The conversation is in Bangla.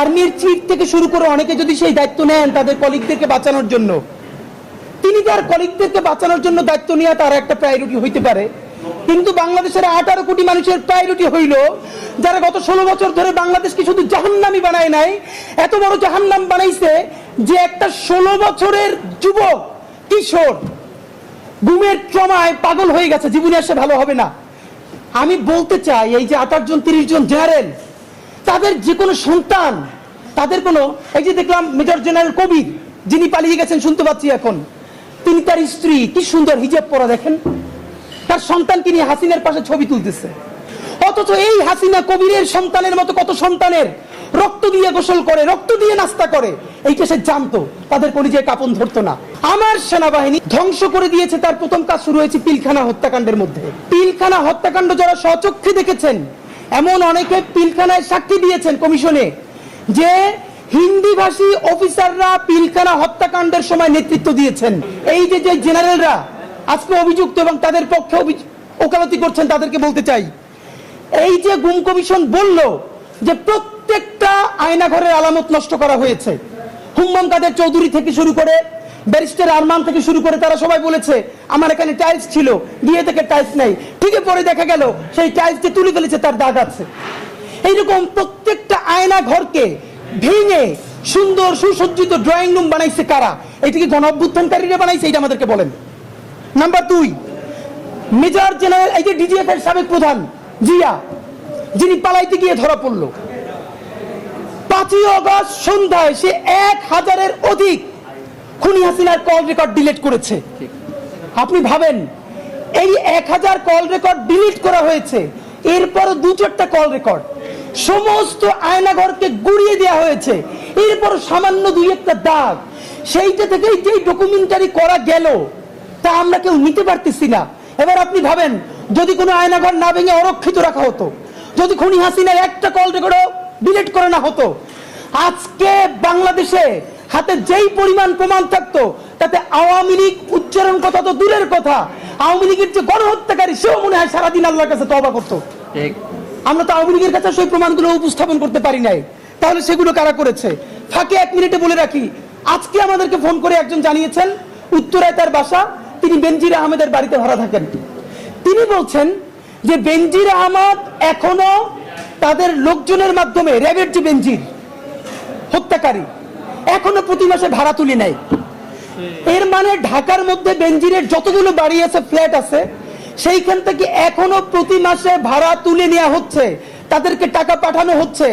আর্মির চিফ থেকে শুরু করে অনেকে যদি সেই দায়িত্ব নেন তাদের কলিগদেরকে বাঁচানোর জন্য, তিনি তার কলিগদেরকে বাঁচানোর জন্য দায়িত্ব নেওয়া তার একটা প্রায়োরিটি হইতে পারে। কিন্তু বাংলাদেশের 18 কোটি মানুষের প্রায়োরিটি হইল যারা গত 16 বছর ধরে বাংলাদেশকে শুধু জাহান্নামি বানায় নাই, এত বড় জাহান্নাম বানাইছে যে একটা 16 বছরের যুবক কিশোর গুমের ট্রমায় পাগল হয়ে গেছে, জীবনে আসে ভালো হবে না। আমি বলতে চাই এই যে 28 জন 30 জন জেনারেল, তাদের যে কোনো সন্তান, তাদের কোনো, এই যে দেখলাম মেজর জেনারেল কবির যিনি পালিয়ে গেছেন শুনতে পাচ্ছি এখন, তিনি তার স্ত্রী কি সুন্দর হিজাব পরা, দেখেন তার সন্তানকে নিয়ে হাসিনার পাশে ছবি তুলতেছে। অথচ এই হাসিনা কবিরের সন্তানের মতো কত সন্তানের রক্ত দিয়ে গোসল করে, রক্ত দিয়ে নাস্তা করে, এইটা সে জানতো, তাদের কলিজায় কাঁপন ধরতো না। আমার সেনাবাহিনী ধ্বংস করে দিয়েছে, তার প্রথম কাজ শুরু হয়েছে পিলখানা হত্যাকাণ্ডের মধ্যে। পিলখানা হত্যাকাণ্ড যারা স্বচক্ষে দেখেছেন, এমন অনেকে পিলখানায় সাক্ষী দিয়েছেন কমিশনে যে হিন্দি ভাষী অফিসাররা পিলখানা হত্যাকাণ্ডের সময় নেতৃত্ব দিয়েছেন। এই যে যে জেনারেলরা আজকে অভিযুক্ত এবং তাদের পক্ষে ওকালতি করছেন, তাদেরকে বলতে চাই, এই যে গুম কমিশন বলল যে প্রত্যেকটা আয়নাঘরের আলামত নষ্ট করা হয়েছে, হুম্মাম কাদের চৌধুরী থেকে শুরু করে ব্যারিস্টার আরমান থেকে শুরু করে তারা সবাই বলেছে আমার এখানে টাইলস ছিল, গিয়ে থেকে টাইলস নেই, ঠিক পরে দেখা গেল সেই টাইলস যে তুলে ফেলেছে তার দাগ আছে। এইরকম প্রত্যেকটা আয়না ঘরকে ভেঙে সুন্দর সুসজ্জিত ড্রয়িং রুম বানাইছে কারা? এটা কি গণ অভ্যুত্থানকারীরা বানাইছে? এটা আমাদেরকে বলেন। নাম্বার 2, মেজর জেনারেল, এই যে ডিজিএফ এর সাবেক প্রধান জিয়া, যিনি পালাইতে গিয়ে ধরা পড়লো, 5ই আগস্ট সন্ধ্যায় সে 1000-এর অধিক খুনি হাসিনার কল রেকর্ড ডিলিট করেছে। আপনি ভাবেন এই 1000 কল রেকর্ড ডিলিট করা হয়েছে, এরপর 2-4টা কল রেকর্ড সমস্ত আয়নাঘরকে গুড়িয়ে দেওয়া হয়েছে, এরপর সামান্য 2-1টা দাগ, সেইটা থেকে যেই ডকুমেন্টারি করা গেল তা আমরা কেউ নিতে পারতেছি না। এবার আপনি ভাবেন যদি কোনো আয়নাঘর না ভেঙে অরক্ষিত রাখা হতো, যদি খুনি হাসিনার একটা কল রেকর্ডও ডিলিট করে না হতো, আজকে বাংলাদেশে হাতে যেই পরিমাণ প্রমাণ থাকতো তাতে আওয়ামী লীগ উচ্চারণ কথা তো দূরের কথা, আওয়ামী লীগের যে গণহত্যাকারী সেও মনে হয় সারাদিন আল্লাহর কাছে তওবা করতো। আমরা তো আওয়ামী লীগের কাছে সেই প্রমাণগুলো উপস্থাপন করতে পারি নাই, তাহলে সেগুলো কারা করেছে? ফাঁকে 1 মিনিটে বলে রাখি, আজকে আমাদেরকে ফোন করে একজন জানিয়েছেন উত্তরায় তার বাসা, তিনি বেনজির আহমেদের বাড়িতে ভাড়া থাকেন। তিনি বলছেন যে বেনজির আহমদ এখনো তাদের লোকজনের মাধ্যমে, র্যাবের যে বেনজির হত্যাকারী, এখনো প্রতি মাসে ভাড়া তুলে নেয়। এর মানে ঢাকার মধ্যে বেনজিরের যতগুলো বাড়ি আছে, ফ্ল্যাট আছে, সেইখান থেকে এখনো প্রতি মাসে ভাড়া তুলে নেওয়া হচ্ছে, তাদেরকে টাকা পাঠানো হচ্ছে।